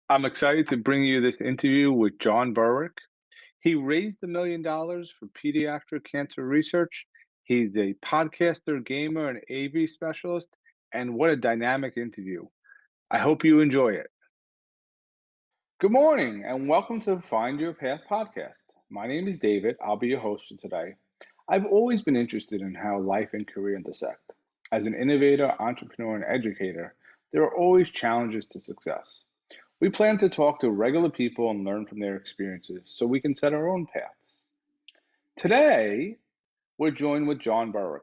I'm excited to bring you this interview with John Berwick. He raised $1 million for pediatric cancer research. He's a podcaster, gamer, and AV specialist. And what a dynamic interview. I hope you enjoy it. Good morning, and welcome to Find Your Path podcast. My name is David. I'll be your host for today. I've always been interested in how life and career intersect. As an innovator, entrepreneur, and educator, there are always challenges to success. We plan to talk to regular people and learn from their experiences so we can set our own paths. Today, we're joined with John Berwick,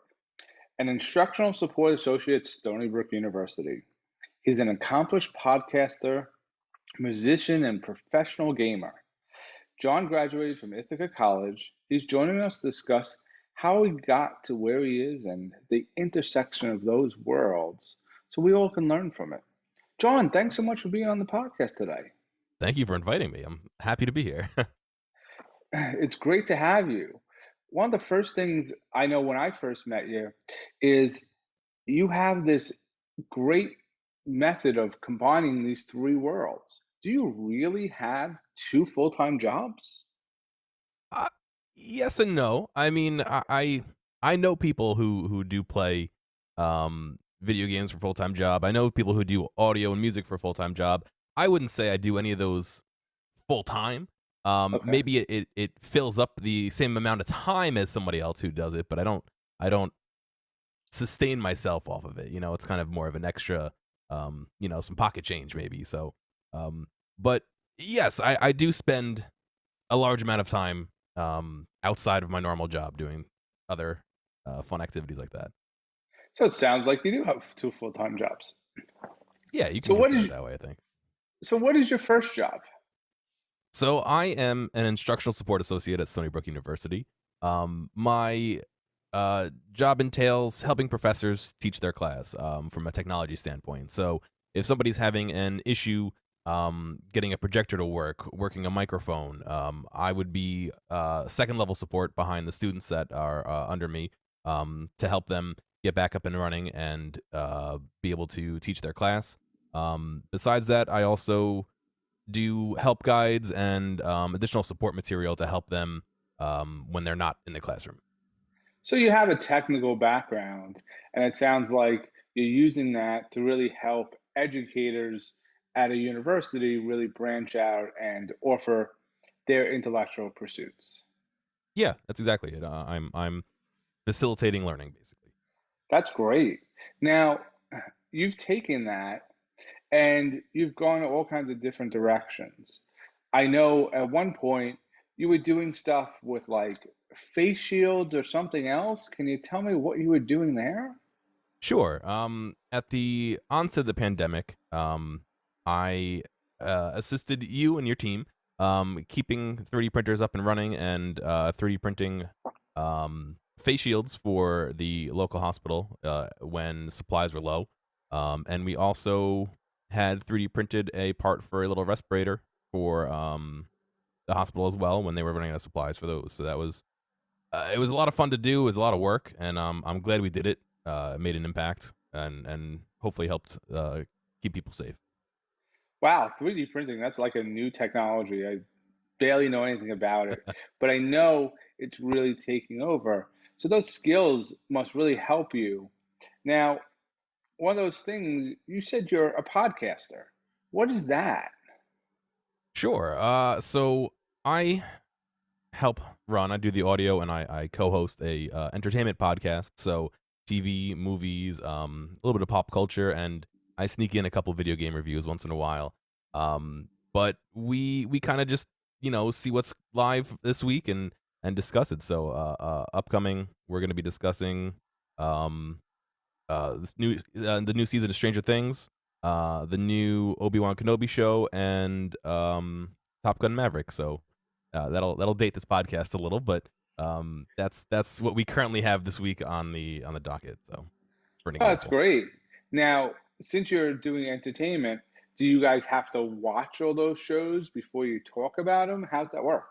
an instructional support associate at Stony Brook University. He's an accomplished podcaster, musician, and professional gamer. John graduated from Ithaca College. He's joining us to discuss how he got to where he is and the intersection of those worlds so we all can learn from it. John, thanks so much for being on the podcast today. Thank you for inviting me. I'm happy to be here. It's great to have you. One of the first things I know when I first met you is you have this great method of combining these three worlds. Do you really have two full-time jobs? uh, yes and no. I mean, I know people who do play video games for full time job. I know people who do audio and music for a full time job. I wouldn't say I do any of those full time. Okay. Maybe it fills up the same amount of time as somebody else who does it, but I don't sustain myself off of it. It's kind of more of an extra, some pocket change maybe. So, but yes, I do spend a large amount of time outside of my normal job doing other fun activities like that. So it sounds like you do have two full-time jobs. Yeah, you So can what consider is it that way, I think. so what is your first job? So I am an instructional support associate at Stony Brook University. My job entails helping professors teach their class from a technology standpoint. So if somebody's having an issue getting a projector to work, working a microphone, I would be second level support behind the students that are under me to help them get back up and running and be able to teach their class. Besides that, I also do help guides and additional support material to help them when they're not in the classroom. So you have a technical background, and it sounds like you're using that to really help educators at a university really branch out and offer their intellectual pursuits. Yeah, that's exactly it. I'm facilitating learning basically. That's great. Now, you've taken that and you've gone all kinds of different directions. I know at one point you were doing stuff with like face shields or something else. Can you tell me what you were doing there? Sure. At the onset of the pandemic, I assisted you and your team keeping 3D printers up and running and 3D printing face shields for the local hospital when supplies were low. And we also had 3D printed a part for a little respirator for the hospital as well when they were running out of supplies for those. So that was it was a lot of fun to do. It was a lot of work, and I'm glad we did it. It made an impact, and hopefully helped keep people safe. Wow, 3D printing, that's like a new technology. I barely know anything about it, but I know it's really taking over. So those skills must really help you. Now, one of those things, you said you're a podcaster. What is that? Sure. So I help run. I do the audio, and I co-host a entertainment podcast. So TV, movies, a little bit of pop culture, and I sneak in a couple video game reviews once in a while. But we kind of just see what's live this week and discuss it. So upcoming, we're going to be discussing the new season of Stranger Things, the new Obi-Wan Kenobi show, and Top Gun Maverick. So that'll date this podcast a little, but that's what we currently have this week on the docket. So for an Oh, that's example. great. Now, since you're doing entertainment, do you guys have to watch all those shows before you talk about them? How's that work?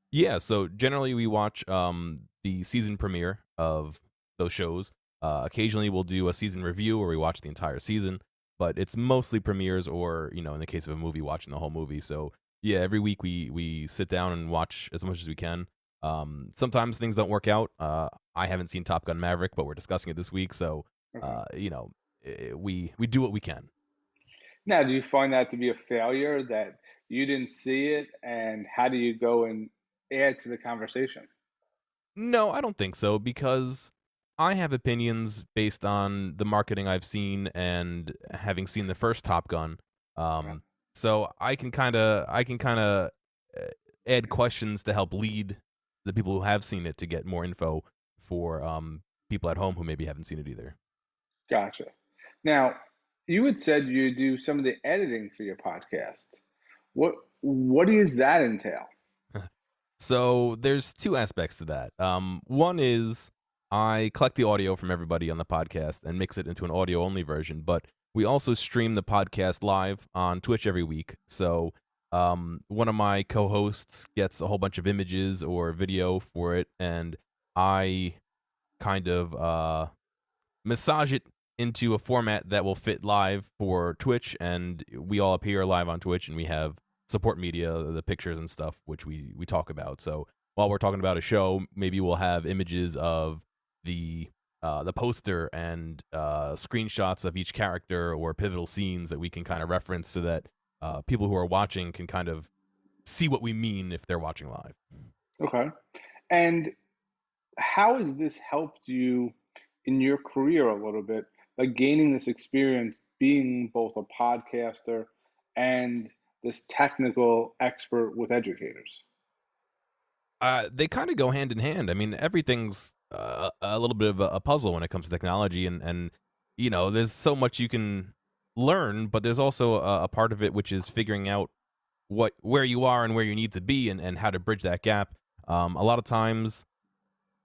Yeah, so generally we watch the season premiere of those shows. Occasionally we'll do a season review where we watch the entire season, but it's mostly premieres or, in the case of a movie, watching the whole movie. So yeah, every week we sit down and watch as much as we can. Sometimes things don't work out. I haven't seen Top Gun Maverick, but we're discussing it this week, so Okay. we do what we can. Now, do you find that to be a failure that you didn't see it, and how do you go and add to the conversation? No, I don't think so because I have opinions based on the marketing I've seen and having seen the first Top Gun. Okay. Um, so I can kind of uh, add questions to help lead the people who have seen it to get more info for people at home who maybe haven't seen it either. Gotcha. Now, you had said you do some of the editing for your podcast. What does that entail? So there's two aspects to that. One is I collect the audio from everybody on the podcast and mix it into an audio only version, but we also stream the podcast live on Twitch every week. So one of my co-hosts gets a whole bunch of images or video for it, and I kind of massage it into a format that will fit live for Twitch, and we all appear live on Twitch, and we have support media, the pictures and stuff, which we talk about. So while we're talking about a show, maybe we'll have images of the poster and screenshots of each character or pivotal scenes that we can kind of reference, so that people who are watching can kind of see what we mean if they're watching live. Okay. And how has this helped you in your career a little bit, like gaining this experience being both a podcaster and this technical expert with educators? They kind of go hand in hand. I mean, everything's a little bit of a puzzle when it comes to technology, and there's so much you can learn, but there's also a part of it which is figuring out where you are and where you need to be, and how to bridge that gap. A lot of times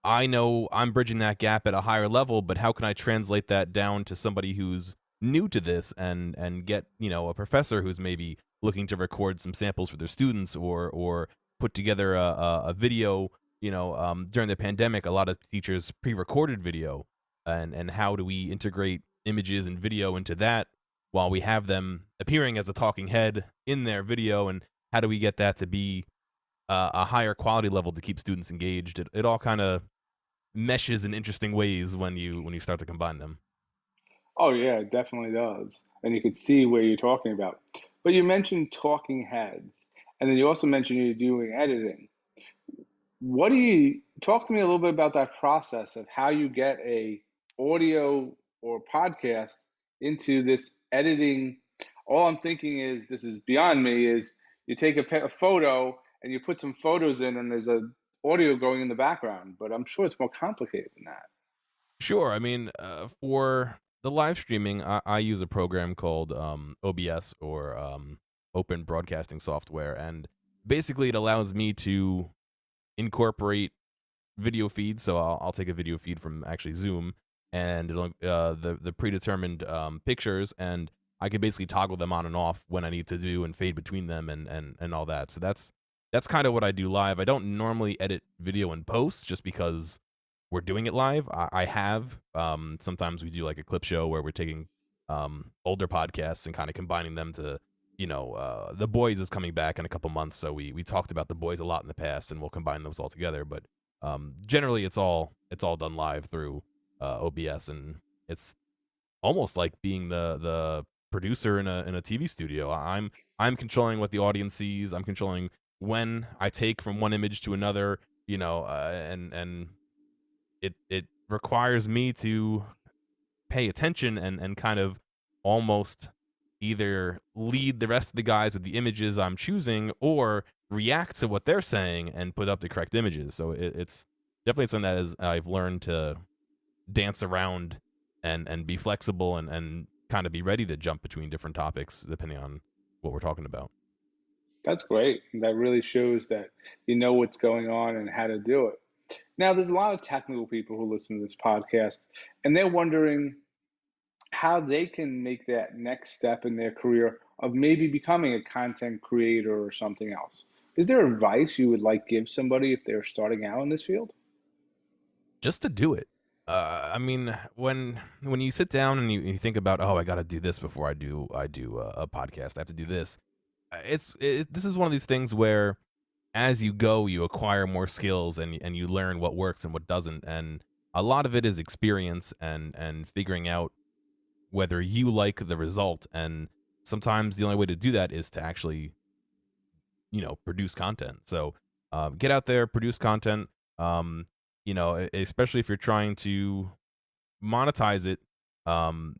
I know I'm bridging that gap at a higher level, but how can I translate that down to somebody who's new to this, and get, a professor who's maybe looking to record some samples for their students, or put together a video, during the pandemic, a lot of teachers pre-recorded video, and how do we integrate images and video into that while we have them appearing as a talking head in their video, and how do we get that to be a higher quality level to keep students engaged? It all kind of meshes in interesting ways when you start to combine them. Oh yeah, it definitely does. And you could see where you're talking about. But you mentioned talking heads, and then you also mentioned you're doing editing. What do you talk to me a little bit about that process of how you get a audio or podcast into this editing? All I'm thinking is this is beyond me is you take a photo and you put some photos in and there's a audio going in the background, but I'm sure it's more complicated than that. Sure. I mean, for the live streaming, I use a program called OBS, or Open Broadcasting Software, and basically it allows me to incorporate video feed. So I'll take a video feed from actually Zoom, and it'll the predetermined pictures, and I can basically toggle them on and off when I need to do, and fade between them, and all that. So that's kind of what I do live. I don't normally edit video in post just because we're doing it live. I have sometimes we do like a clip show where we're taking older podcasts and kind of combining them to, The Boys is coming back in a couple months, so we talked about The Boys a lot in the past, and we'll combine those all together. But generally, it's all done live through OBS, and it's almost like being the producer in a TV studio. I'm controlling what the audience sees. I'm controlling when I take from one image to another. And it requires me to pay attention, and kind of almost either lead the rest of the guys with the images I'm choosing, or react to what they're saying and put up the correct images. So it's definitely something that is I've learned to dance around, and be flexible, and kind of be ready to jump between different topics depending on what we're talking about. That's great. That really shows that you know what's going on and how to do it. Now, there's a lot of technical people who listen to this podcast, and they're wondering how they can make that next step in their career of maybe becoming a content creator or something else. Is there advice you would like give somebody if they're starting out in this field? Just to do it. I mean, when you sit down and you think about, oh, I got to do this before I do a podcast. I have to do this. This is one of these things where as you go, you acquire more skills and you learn what works and what doesn't. And a lot of it is experience and figuring out whether you like the result. And sometimes the only way to do that is to actually, produce content. So get out there, produce content. Um, especially if you're trying to monetize it. Um,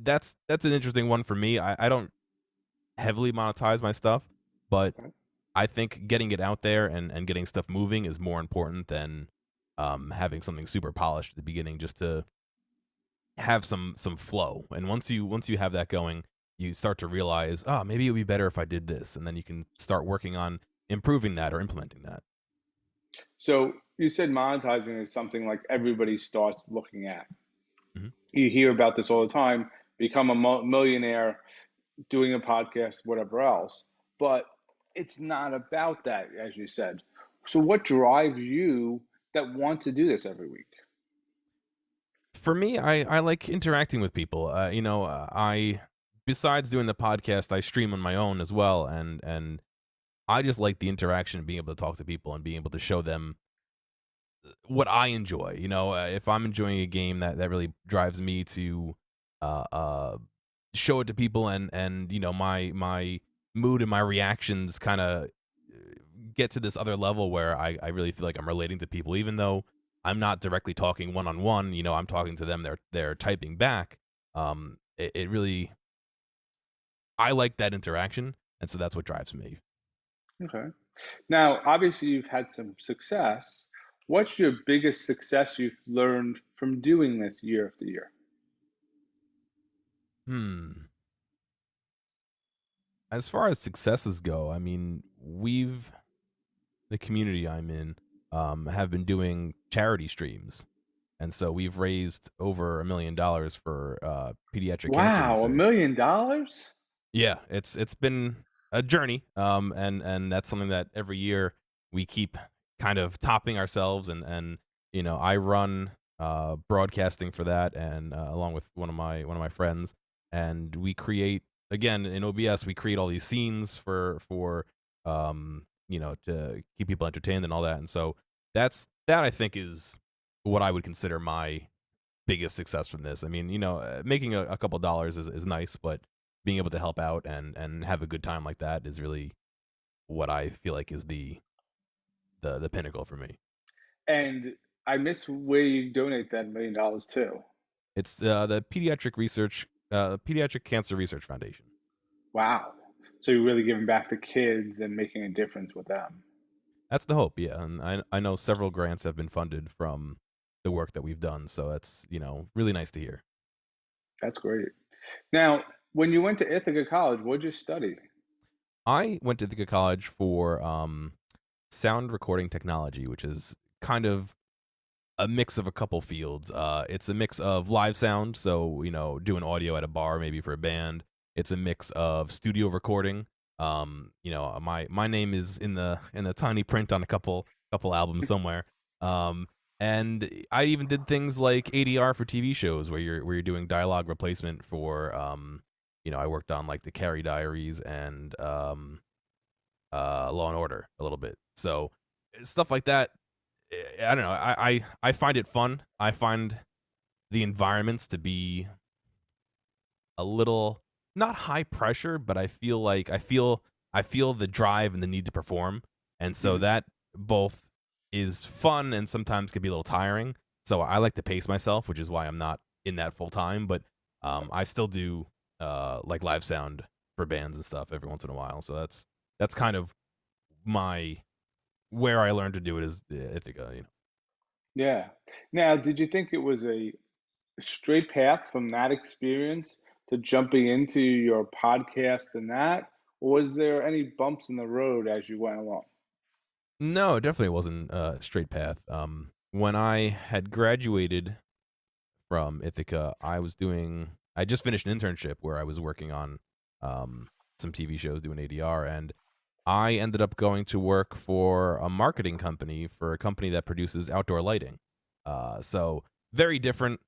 that's an interesting one for me. I don't heavily monetize my stuff, but Okay. I think getting it out there and getting stuff moving is more important than having something super polished at the beginning, just to have some flow. And once you have that going, you start to realize, oh, maybe it would be better if I did this, and then you can start working on improving that or implementing that. So you said monetizing is something like everybody starts looking at. Mhm. You hear about this all the time, become a millionaire doing a podcast, whatever else. But it's not about that, as you said. So what drives you that want to do this every week? For me, I like interacting with people. I besides doing the podcast, I stream on my own as well, and I just like the interaction of being able to talk to people and being able to show them what I enjoy. If I'm enjoying a game, that really drives me to uh, uh, show it to people, and my mood and my reactions kind of get to this other level where I really feel like I'm relating to people, even though I'm not directly talking one on one. I'm talking to them. They're typing back. It really, I like that interaction, and so that's what drives me. Okay. Now, obviously, you've had some success. What's your biggest success you've learned from doing this year after year? Hmm. As far as successes go, I mean, the community I'm in, have been doing charity streams, and so we've raised over $1 million for pediatric cancer Wow, research. $1 million? Yeah, it's been a journey, and that's something that every year we keep kind of topping ourselves, and I run broadcasting for that, and along with one of my friends, and we create again in OBS we create all these scenes for to keep people entertained and all that, and so that I think is what I would consider my biggest success from this. I mean, making a couple dollars is nice, but being able to help out and have a good time like that is really what I feel like is the pinnacle for me. And I miss where you donate that $1 million to. It's the Pediatric Cancer Research Foundation. Wow. So you're really giving back to kids and making a difference with them. That's the hope, yeah. And I know several grants have been funded from the work that we've done, so that's really nice to hear. That's great. Now, when you went to Ithaca College, what'd you study? I went to the college for sound recording technology, which is kind of a mix of a couple fields. It's a mix of live sound, so doing audio at a bar, maybe for a band. It's a mix of studio recording. My name is in the tiny print on a couple albums somewhere. Um, and I even did things like ADR for TV shows where you're doing dialogue replacement for I worked on like the Carrie Diaries and Law and Order a little bit. So stuff like that. I don't know. I find it fun. I find the environments to be a little not high pressure, but I feel the drive and the need to perform, and so Mhm. that both is fun and sometimes can be a little tiring. So I like to pace myself, which is why I'm not in that full time. But I still do like live sound for bands and stuff every once in a while. So that's kind of my where I learned to do it is Ithaca. Yeah. Now, did you think it was a straight path from that experience to jumping into your podcast and that? Or was there any bumps in the road as you went along? No, it definitely wasn't a straight path. When I had graduated from Ithaca, I just finished an internship where I was working on um, some TV shows doing ADR, and I ended up going to work for a marketing company for a company that produces outdoor lighting. So very different.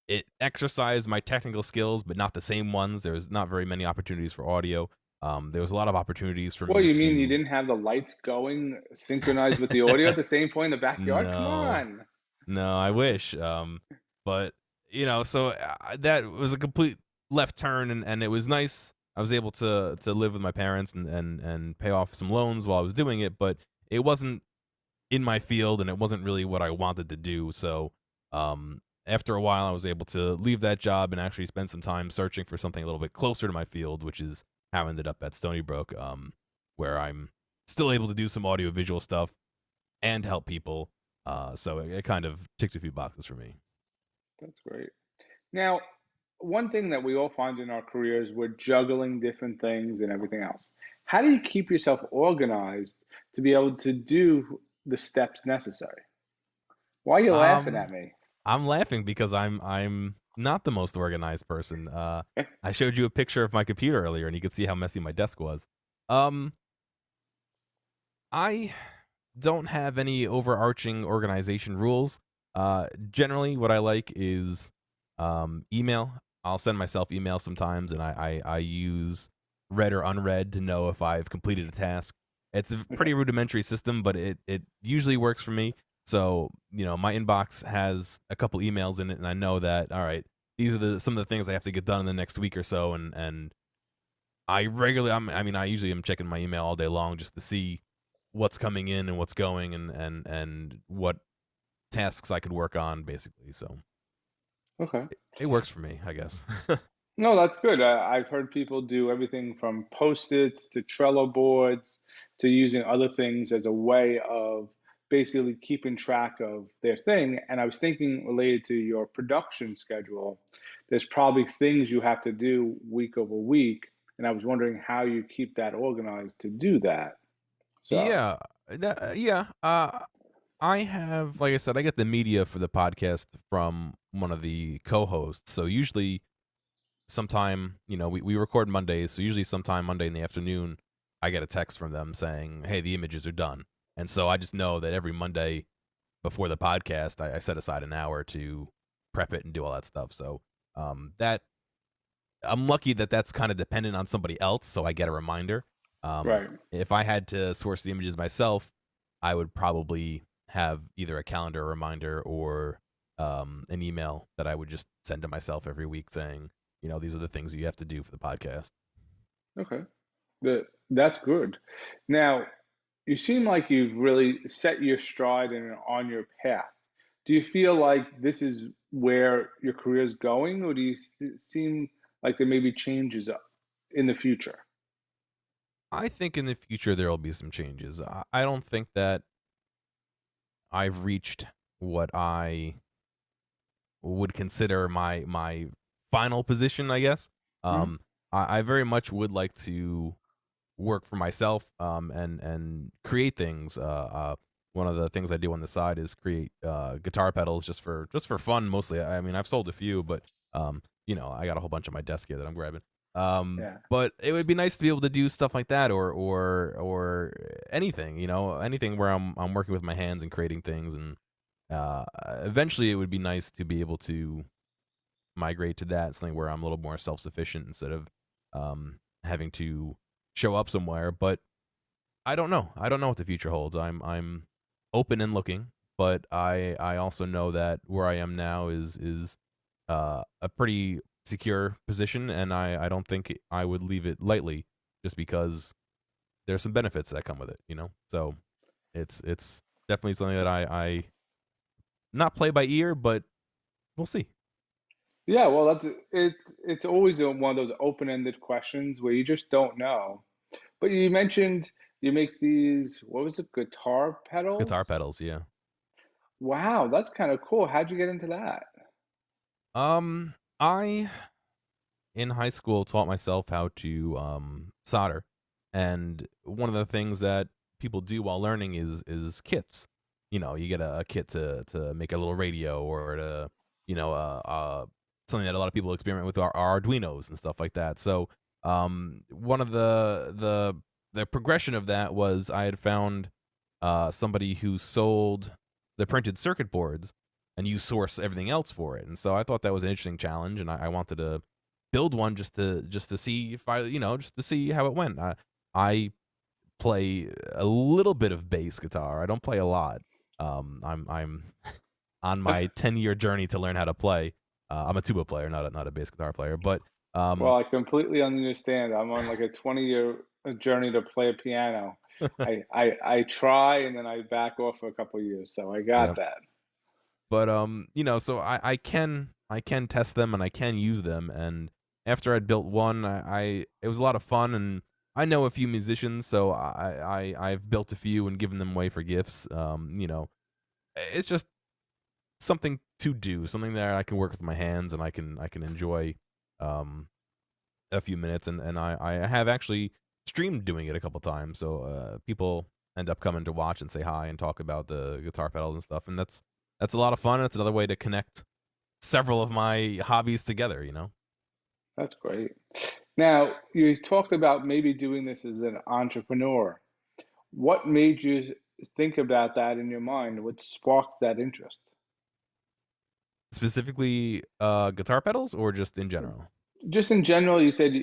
It exercised my technical skills, but not the same ones. There was not very many opportunities for audio. There was a lot of opportunities for Well, me you mean you to didn't have the lights going synchronized with the audio at the same point in the backyard? Come no, on. no, I wish. But so that was a complete left turn, and it was nice. I was able to live with my parents and pay off some loans while I was doing it, but it wasn't in my field, and it wasn't really what I wanted to do. So, after a while, I was able to leave that job and actually spend some time searching for something a little bit closer to my field, which is how I ended up at Stony Brook, where I'm still able to do some audio visual stuff and help people. So it kind of ticked a few boxes for me. That's great. Now, one thing that we all find in our careers, we're juggling different things and everything else. How do you keep yourself organized to be able to do the steps necessary? Why are you laughing Um, at me? I'm laughing because I'm not the most organized person. I showed you a picture of my computer earlier, and you could see how messy my desk was. Um, I don't have any overarching organization rules. Generally, what I like is email. I'll send myself emails sometimes, and I use read or unread to know if I've completed a task. It's a Okay. pretty rudimentary system, but it usually works for me. So my inbox has a couple emails in it, and I know that all right, these are some of the things I have to get done in the next week or so, and I mean, I usually am checking my email all day long just to see what's coming in and what's going and what tasks I could work on basically. So Okay. it works for me, I guess. No, that's good. I've heard people do everything from Post-its to Trello boards to using other things as a way of basically keeping track of their thing. And I was thinking related to your production schedule, there's probably things you have to do week over week. And I was wondering how you keep that organized to do that. So, Yeah, yeah. I have, like I said, I get the media for the podcast from one of the co-hosts. So usually, sometime we record Mondays, so usually sometime Monday in the afternoon, I get a text from them saying, "Hey, the images are done." And so I just know that every Monday before the podcast, I set aside an hour to prep it and do all that stuff. So that I'm lucky that that's kind of dependent on somebody else, so I get a reminder. right. If I had to source the images myself, I would probably have either a calendar reminder or an email that I would just send to myself every week saying, these are the things you have to do for the podcast. Okay. That's good. Now, you seem like you've really set your stride and are on your path. Do you feel like this is where your career is going, or do you seem like there may be changes in the future? I think in the future there will be some changes. I don't think that I've reached what I would consider my final position, I guess. Mhm. I very much would like to work for myself and create things. One of the things I do on the side is create guitar pedals just for fun mostly. I mean, I've sold a few, but I got a whole bunch on my desk here that I'm grabbing. Yeah. But it would be nice to be able to do stuff like that or anything, anything where I'm working with my hands and creating things and eventually it would be nice to be able to migrate to that, something where I'm a little more self-sufficient instead of having to show up somewhere. But I don't know. I don't know what the future holds. I'm open and looking, but I also know that where I am now is a pretty secure position, and I don't think I would leave it lightly just because there's some benefits that come with it. So it's definitely something that I not play by ear, but we'll see. Yeah, well, it's always one of those open-ended questions where you just don't know. But you mentioned you make these, what was it, guitar Guitar pedals? pedals, yeah. Wow, that's kind of cool. How'd you get into that? I in high school taught myself how to solder, and one of the things that people do while learning is kits. You get a kit to make a little radio or to something that a lot of people experiment with are Arduinos and stuff like that. So one of the progression of that was I had found somebody who sold the printed circuit boards and you source everything else for it. And so I thought that was an interesting challenge, and I wanted to build one just to see if I just to see how it went. I play a little bit of bass guitar. I don't play a lot. I'm on my 10-year journey to learn how to play. I'm a tuba player, not a bass guitar player, but Well, um, I completely understand. I'm on like a 20-year journey to play a piano. I try and then I back off for a couple years, so I yeah. got that. But so I can test them and I can use them. And after I'd built one, I it was a lot of fun, and I know a few musicians, so I've built a few and given them away for gifts. It's just something to do, something that I can work with my hands and I can enjoy um a few minutes, and I have actually streamed doing it a couple times, so people end up coming to watch and say hi and talk about the guitar pedals and stuff, and that's a lot of fun. It's another way to connect several of my hobbies together. That's great. Now, you talked about maybe doing this as an entrepreneur. What made you think about that in your mind? What sparked that interest? Specifically, guitar pedals or just in general? Just in general, you said,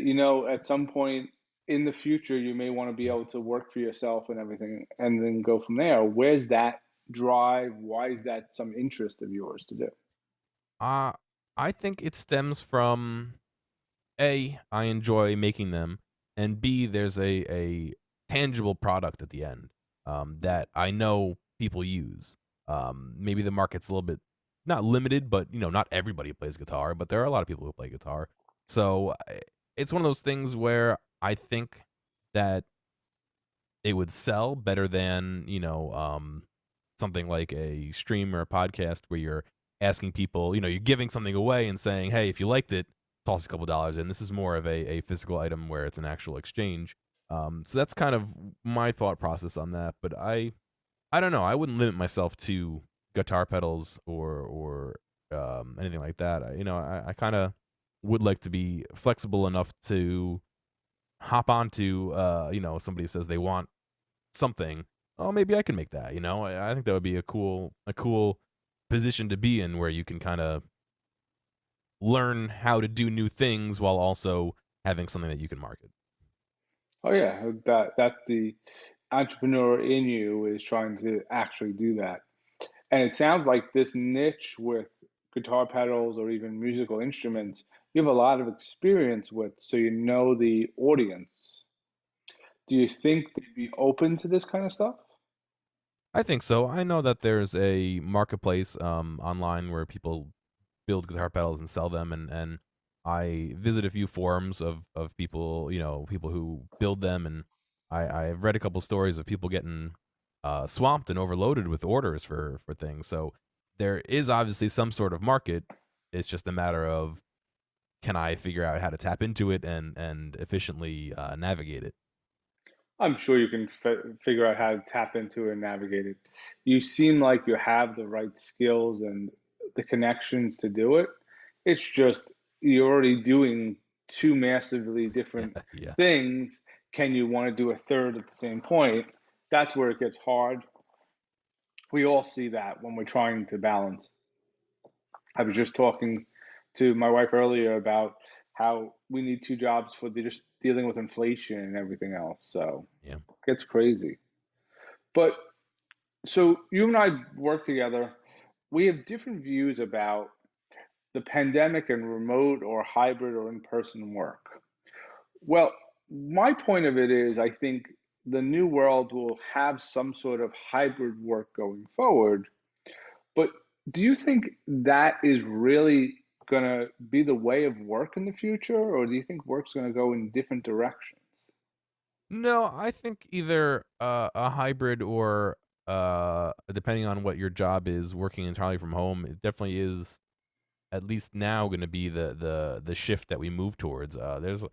at some point in the future, you may want to be Mm. able to work for yourself and everything, and then go from there. Where's that drive? Why is that some interest of yours to do? Uh, I think it stems from A, I enjoy making them, and B, there's a tangible product at the end, that I know people use. Maybe the market's a little bit not limited, but not everybody plays guitar, but there are a lot of people who play guitar. So it's one of those things where I think that it would sell better than something like a stream or a podcast where you're asking people, you're giving something away and saying, hey, if you liked it, toss a couple dollars in. This is more of a physical item where it's an actual exchange. So that's kind of my thought process on that. But I don't know. I wouldn't limit myself to guitar pedals or anything like that. I kind of would like to be flexible enough to hop onto somebody says they want something. Oh, maybe I can make that. I think that would be a cool position to be in, where you can kind of learn how to do new things while also having something that you can market. Oh yeah, that's the entrepreneur in you is trying to actually do that. And it sounds like this niche with guitar pedals or even musical instruments, you have a lot of experience with, so you know the audience. Do you think they'd be open to this kind of stuff? I think so. I know that there's a marketplace online where people build guitar pedals and sell them, and I visit a few forums of people, people who build them, and I've read a couple stories of people getting swamped and overloaded with orders for things. So there is obviously some sort of market. It's just a matter of, can I figure out how to tap into it and efficiently navigate it. I'm sure you can figure out how to tap into it and navigate it. You seem like you have the right skills and the connections to do it. It's just you're already doing two massively different Yeah. things. Can you want to do a third at the same point? That's where it gets hard. We all see that when we're trying to balance. I was just talking to my wife earlier about how we need two jobs for just dealing with inflation and everything else. So Yeah. it gets crazy. But so you and I work together. We have different views about the pandemic and remote or hybrid or in-person work. Well, my point of it is I think the new world will have some sort of hybrid work going forward. But do you think that is really going to be the way of work in the future, or do you think work's going to go in different directions? No, I think either a hybrid or depending on what your job is, working entirely from home, it definitely is at least now going to be the shift that we move towards. There's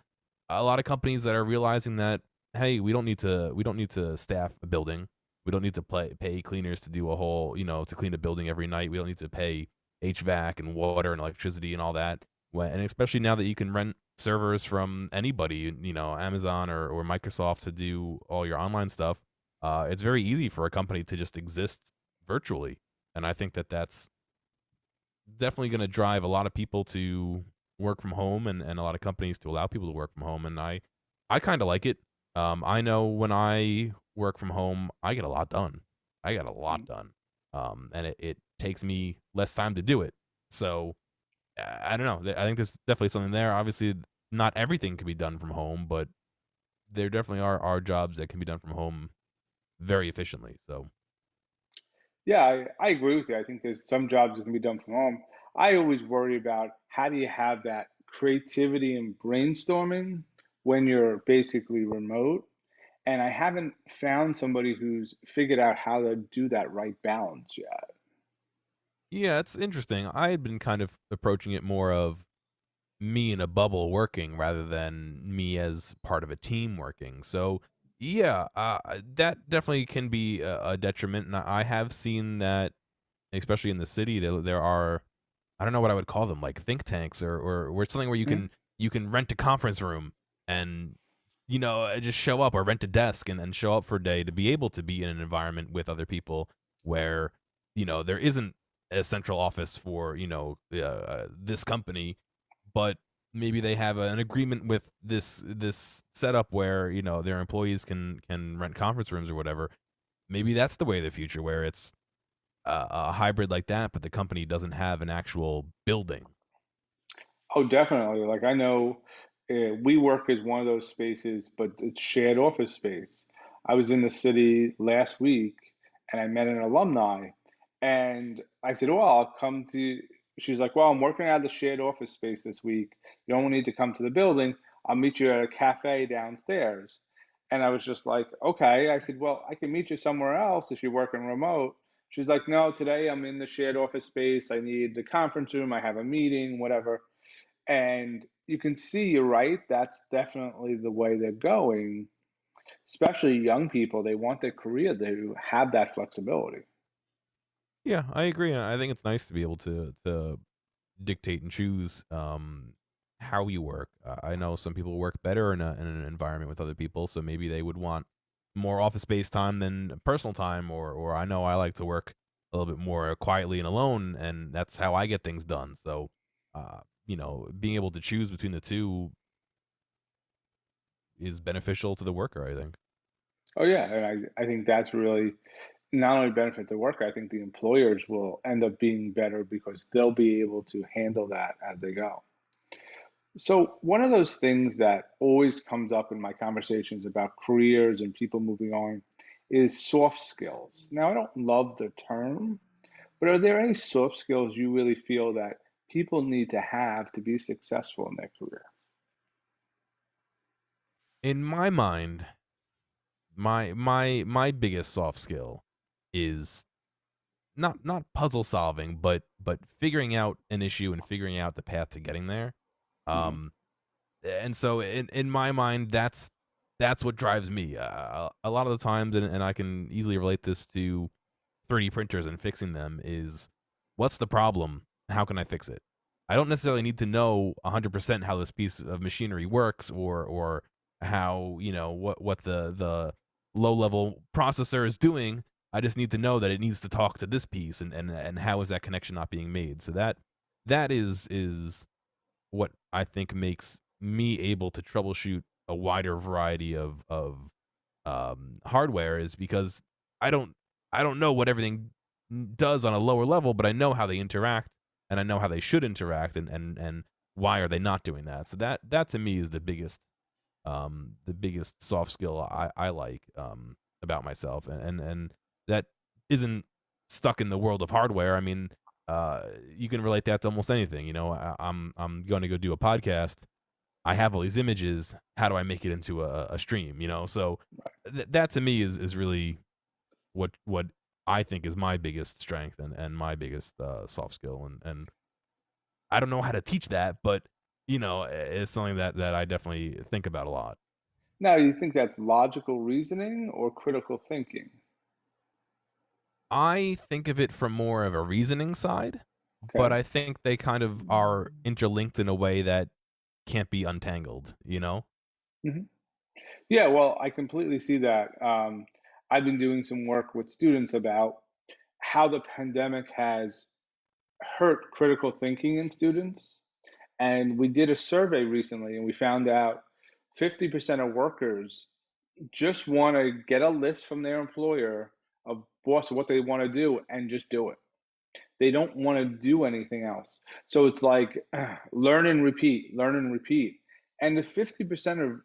a lot of companies that are realizing that, hey, we don't need to staff a building. We don't need to pay cleaners to do a whole, to clean a building every night. We don't need to pay HVAC and water and electricity and all that. And especially now that you can rent servers from anybody, Amazon or Microsoft to do all your online stuff, it's very easy for a company to just exist virtually. And I think that that's definitely going to drive a lot of people to work from home, and a lot of companies to allow people to work from home. And I kind of like it. I know when I work from home, I get a lot done. I get a lot Mm. done. And it takes me less time to do it. So I don't know. I think there's definitely something there. Obviously, not everything can be done from home, but there definitely are jobs that can be done from home very efficiently. So Yeah, I agree with you. I think there's some jobs that can be done from home. I always worry about how do you have that creativity and brainstorming when you're basically remote. And I haven't found somebody who's figured out how to do that right balance yet. yeah, it's interesting. I had been kind of approaching it more of me in a bubble working rather than me as part of a team working. So yeah, that definitely can be a detriment, and I have seen that, especially in the city. There are, I don't know what I would call them, like think tanks, or where something where Mhm. you can rent a conference room and just show up, or rent a desk and show up for a day to be able to be in an environment with other people where there isn't a central office for this company, but maybe they have an agreement with this setup where their employees can rent conference rooms or whatever. Maybe that's the way of the future, where it's a hybrid like that, but the company doesn't have an actual building. Oh, definitely. Like I know WeWork is one of those spaces, but it's shared office space. I was in the city last week and I met an alumni and I said, well, I'll come to, she's like, well, I'm working out of the shared office space this week. You don't need to come to the building. I'll meet you at a cafe downstairs. And I was just like, okay. I said, well, I can meet you somewhere else if you're working remote. She's like, no, today I'm in the shared office space. I need the conference room. I have a meeting, whatever. And you can see, you're right, that's definitely the way they're going, especially young people. They want their career to have that flexibility. Yeah, I agree. I think it's nice to be able to dictate and choose how you work. I know some people work better in an environment with other people, so maybe they would want more office space time than personal time, or I know I like to work a little bit more quietly and alone, and that's how I get things done. So, being able to choose between the two is beneficial to the worker, I think. Oh yeah, and I think that's really not only benefit the worker, I think the employers will end up being better because they'll be able to handle that as they go. So one of those things that always comes up in my conversations about careers and people moving on is soft skills. Now, I don't love the term, but are there any soft skills you really feel that people need to have to be successful in their career? In my mind, my biggest soft skill is not puzzle solving, but figuring out an issue and figuring out the path to getting there. Hmm. Um, and so in my mind, that's what drives me. A lot of the times, and I can easily relate this to 3D printers and fixing them, is what's the problem? How can I fix it? I don't necessarily need to know 100% how this piece of machinery works, or how, what the low level processor is doing. I just need to know that it needs to talk to this piece, and how is that connection not being made? So that is what I think makes me able to troubleshoot a wider variety of hardware, is because I don't I don't know what everything does on a lower level, but I know how they interact, and I know how they should interact, and why are they not doing that. So that to me is the biggest soft skill I like about myself, and that isn't stuck in the world of hardware. I mean, you can relate that to almost anything. I'm going to go do a podcast. I have all these images. How do I make it into a stream? So that to me is really what I think is my biggest strength, and my biggest soft skill, and I don't know how to teach that, but it's something that I definitely think about a lot. Now, you think that's logical reasoning or critical thinking? I think of it from more of a reasoning side, but Okay. I think they kind of are interlinked in a way that can't be untangled? Hmm. Yeah, well, I completely see that. I've been doing some work with students about how the pandemic has hurt critical thinking in students. And we did a survey recently and we found out 50% of workers just want to get a list from their employer of boss what they want to do and just do it. They don't want to do anything else. So it's like learn and repeat, learn and repeat. And the 50% of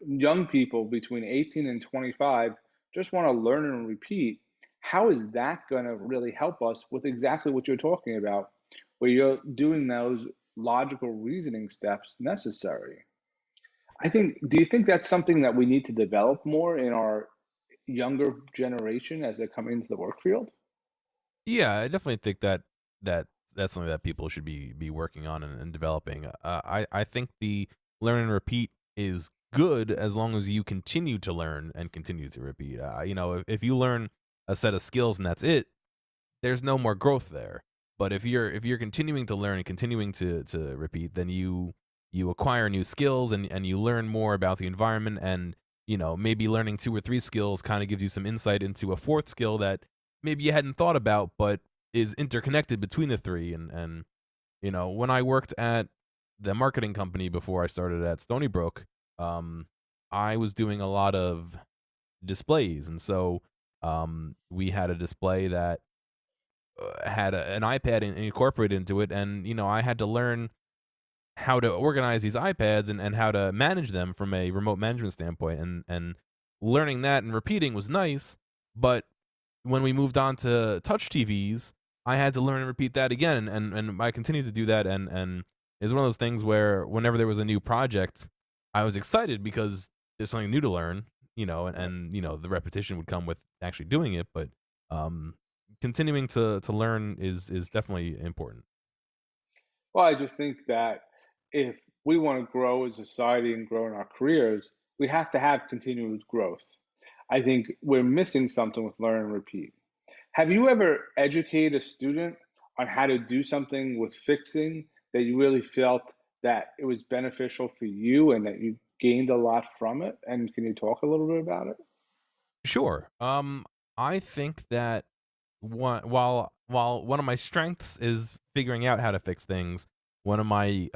young people between 18 and 25 just want to learn and repeat. How is that going to really help us with exactly what you're talking about, where you're doing those logical reasoning steps necessary? Do you think that's something that we need to develop more in our younger generation as they come into the work field? Yeah, I definitely think that that's something that people should be working on and developing. I think the learn and repeat is good as long as you continue to learn and continue to repeat. If you learn a set of skills and that's it, there's no more growth there. But if you're continuing to learn and continuing to repeat, then you acquire new skills and you learn more about the environment, and maybe learning two or three skills kind of gives you some insight into a fourth skill that maybe you hadn't thought about but is interconnected between the three. And when I worked at the marketing company before I started at Stony Brook, um I was doing a lot of displays, and so we had a display that had an iPad incorporated into it, and I had to learn how to organize these iPads and how to manage them from a remote management standpoint, and learning that and repeating was nice, but when we moved on to touch TVs, I had to learn and repeat that again, and I continued to do that, and it's one of those things where whenever there was a new project, I was excited because there's something new to learn, and the repetition would come with actually doing it, but um, continuing to learn is definitely important. Well, I just think that if we want to grow as a society and grow in our careers, we have to have continued growth. I think we're missing something with learn and repeat. Have you ever educated a student on how to do something with fixing that you really felt that it was beneficial for you and that you gained a lot from it? And can you talk a little bit about it? Sure. I think that while one of my strengths is figuring out how to fix things, one of my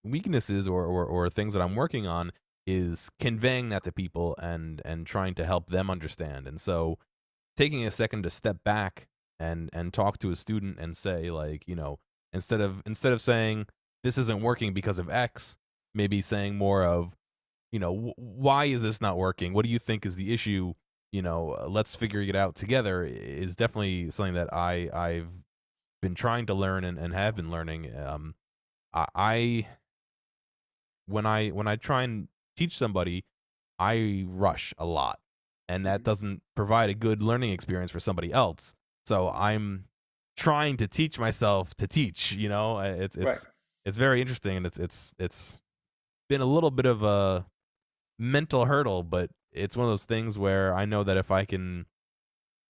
weaknesses or things that I'm working on is conveying that to people and trying to help them understand. And so taking a second to step back and talk to a student and say, like, instead of saying this isn't working because of X, maybe saying more of, why is this not working? What do you think is the issue? Let's figure it out together is definitely something that I've been trying to learn and have been learning. I when I try and teach somebody, I rush a lot, and that Mhm. doesn't provide a good learning experience for somebody else. So I'm trying to teach myself to teach. It's Right. it's very interesting, and it's been a little bit of a mental hurdle, but it's one of those things where I know that if I can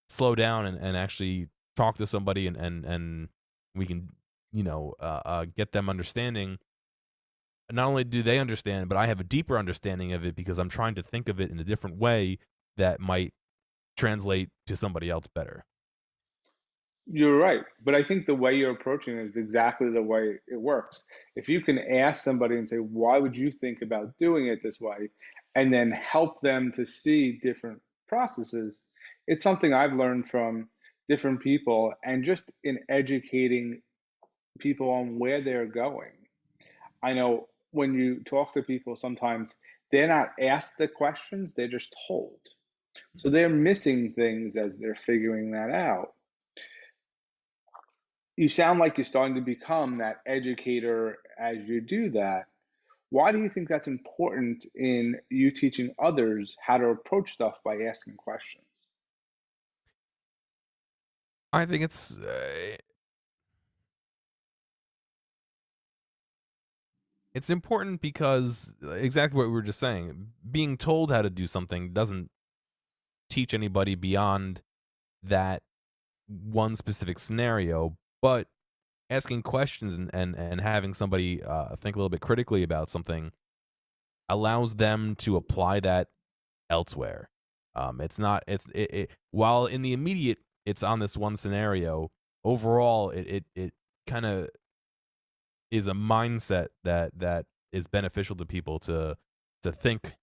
slow down and actually talk to somebody and we can get them understanding, not only do they understand, but I have a deeper understanding of it because I'm trying to think of it in a different way that might translate to somebody else better. You're right, but I think the way you're approaching it is exactly the way it works. If you can ask somebody and say, "Why would you think about doing it this way?" and then help them to see different processes, it's something I've learned from different people and just in educating people on where they're going. I know when you talk to people, sometimes they're not asked the questions, they're just told. So they're missing things as they're figuring that out. You sound like you're starting to become that educator as you do that. Why do you think that's important in you teaching others how to approach stuff by asking questions? I think it's important because exactly what we were just saying. Being told how to do something doesn't teach anybody beyond that one specific scenario, but asking questions and having somebody think a little bit critically about something allows them to apply that elsewhere. It's not while in the immediate it's on this one scenario. Overall, it kind of is a mindset that is beneficial to people to think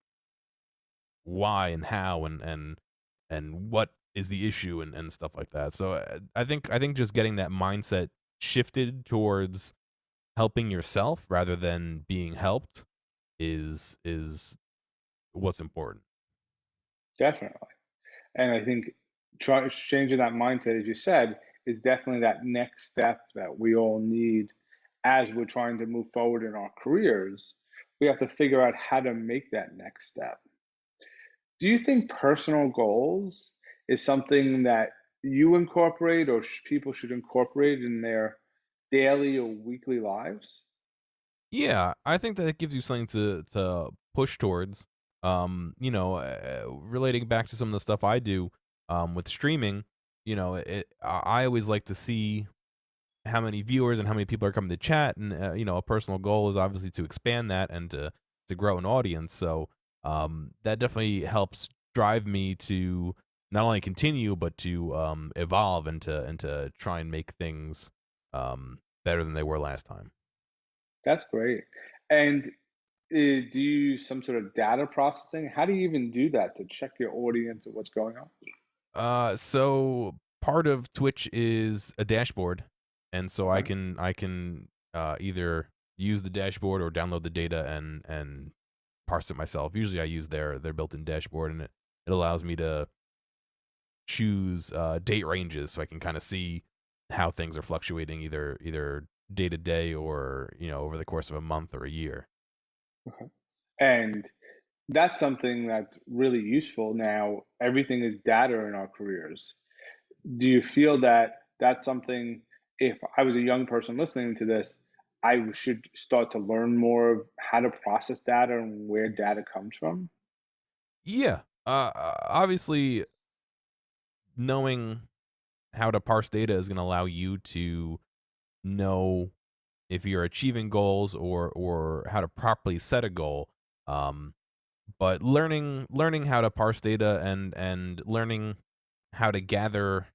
why and how and what is the issue and stuff like that. So I think just getting that mindset shifted towards helping yourself rather than being helped is what's important. Definitely. And I think changing that mindset, as you said, is definitely that next step that we all need as we're trying to move forward in our careers. We have to figure out how to make that next step. Do you think personal goals is something that you incorporate or people should incorporate in their daily or weekly lives? Yeah, I think that it gives you something to push towards. Relating back to some of the stuff I do with streaming, I always like to see how many viewers and how many people are coming to chat, and a personal goal is obviously to expand that and to grow an audience. So that definitely helps drive me to not only continue but to evolve and to try and make things better than they were last time. That's great. And do you use some sort of data processing? How do you even do that to check your audience and what's going on? So part of Twitch is a dashboard, and so I Okay. can I can either use the dashboard or download the data and parse it myself. Usually, I use their built-in dashboard, and it allows me to choose date ranges, so I can kind of see how things are fluctuating either day to day or over the course of a month or a year. Okay. And that's something that's really useful now. Everything is data in our careers. Do you feel that that's something, if I was a young person listening to this, I should start to learn more of how to process data and where data comes from? Yeah. Obviously, knowing how to parse data is going to allow you to know if you're achieving goals or how to properly set a goal. Um, but learning how to parse data and learning how to gather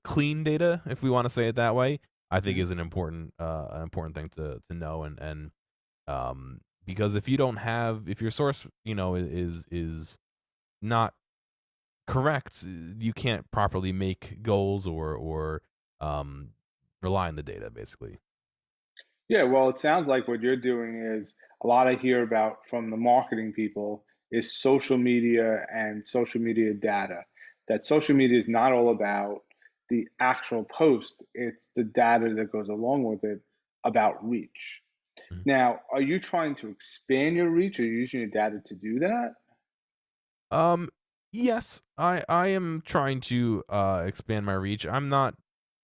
clean data, if we want to say it that way, I think Mhm. is an important thing to know because if you don't have if your source is not correct, you can't properly make goals or um, rely on the data basically. Yeah, well, it sounds like what you're doing is a lot I hear about from the marketing people is social media and social media data. That social media is not all about the actual post, it's the data that goes along with it about reach. Now, are you trying to expand your reach or are you using your data to do that? Um, yes, I am trying to expand my reach. I'm not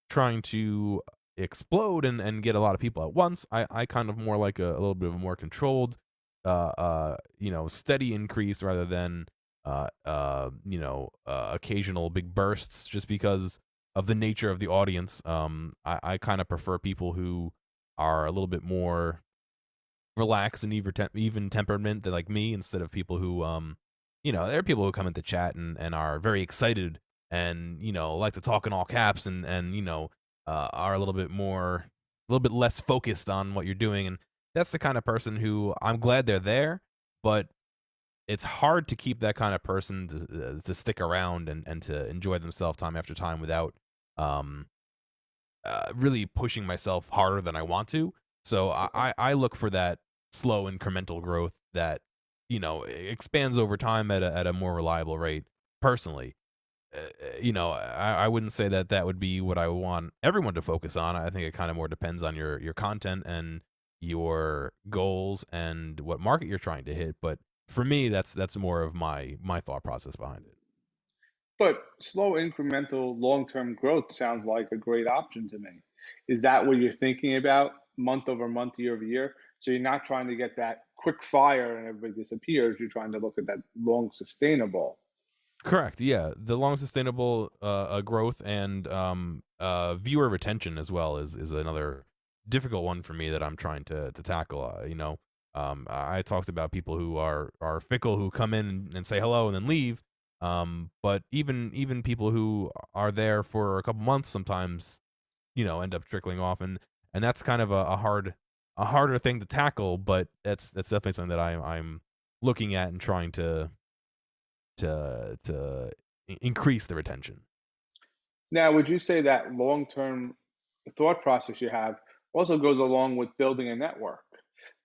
trying to explode and get a lot of people at once. I kind of more like a little bit of a more controlled, steady increase rather than occasional big bursts. Just because of the nature of the audience, I kind of prefer people who are a little bit more relaxed and even temperament than like me instead of people who there are people who come into chat and are very excited and like to talk in all caps and are a little bit less focused on what you're doing, and that's the kind of person who I'm glad they're there, but it's hard to keep that kind of person to stick around and to enjoy themselves time after time without um really pushing myself harder than I want to. So Okay. I look for that slow incremental growth that expands over time at a more reliable rate. Personally, I wouldn't say that that would be what I want everyone to focus on. I think it kind of more depends on your content and your goals and what market you're trying to hit. But for me, that's more of my thought process behind it. But slow incremental long-term growth sounds like a great option to me. Is that what you're thinking about month over month, year over year? So you're not trying to get that quick fire and everybody disappears. You're trying to look at that long sustainable. Correct. Yeah, the long sustainable growth and viewer retention as well is another difficult one for me that I'm trying to tackle. I talked about people who are fickle who come in and say hello and then leave. But even people who are there for a couple months sometimes end up trickling off, and that's kind of a harder thing to tackle, but that's definitely something that I'm looking at and trying to increase the retention. Now, would you say that long-term thought process you have also goes along with building a network?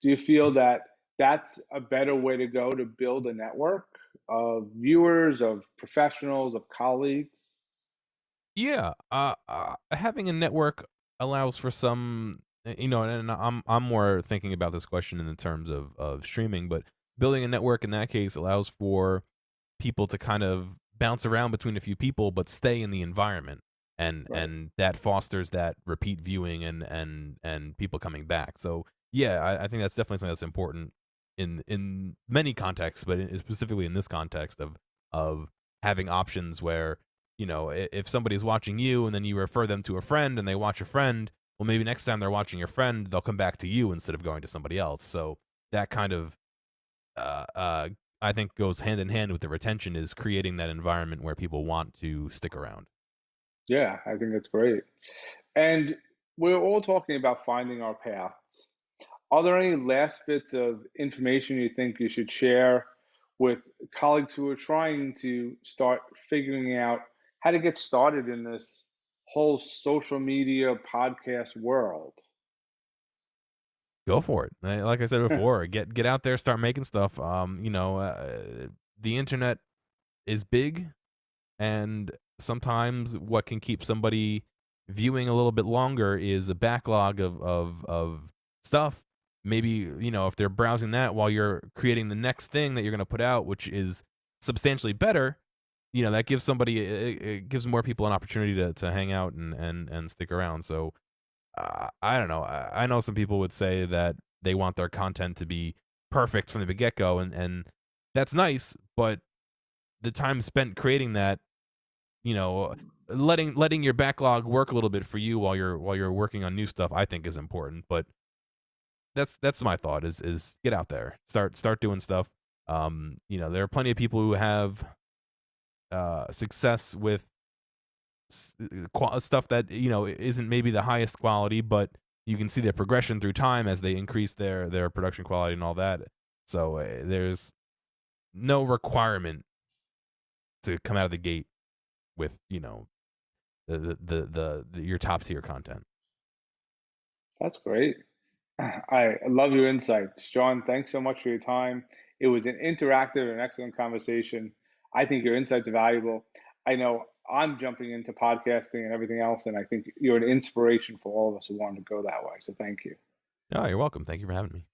Do you feel that that's a better way to go to build a network of viewers, of professionals, of colleagues? Yeah, having a network allows for some, and I'm more thinking about this question in the terms of streaming, but building a network in that case allows for people to kind of bounce around between a few people, but stay in the environment, Right. and that fosters that repeat viewing and people coming back. So yeah, I think that's definitely something that's important in many contexts, but specifically in this context of having options where if somebody's watching you and then you refer them to a friend and they watch a friend, well, maybe next time they're watching your friend, they'll come back to you instead of going to somebody else. So that kind of, uh, uh, I think, goes hand in hand with the retention is creating that environment where people want to stick around. Yeah, I think that's great. And we're all talking about finding our paths. Are there any last bits of information you think you should share with colleagues who are trying to start figuring out how to get started in this whole social media podcast world? Go for it. Like I said before, get out there, start making stuff. The internet is big. And sometimes what can keep somebody viewing a little bit longer is a backlog of stuff. Maybe, if they're browsing that while you're creating the next thing that you're going to put out, which is substantially better, that gives somebody, it gives more people an opportunity to hang out and stick around. So I don't know. I know some people would say that they want their content to be perfect from the get go, and that's nice, but the time spent creating that, you know, letting your backlog work a little bit for you while you're working on new stuff, I think is important. But that's my thought is get out there, start doing stuff. There are plenty of people who have success with stuff that isn't maybe the highest quality, but you can see their progression through time as they increase their production quality and all that. So there's no requirement to come out of the gate with your top tier content. That's great. I love your insights. John, thanks so much for your time. It was an interactive and excellent conversation. I think your insights are valuable. I know I'm jumping into podcasting and everything else, and I think you're an inspiration for all of us who want to go that way. So thank you. Oh, you're welcome. Thank you for having me.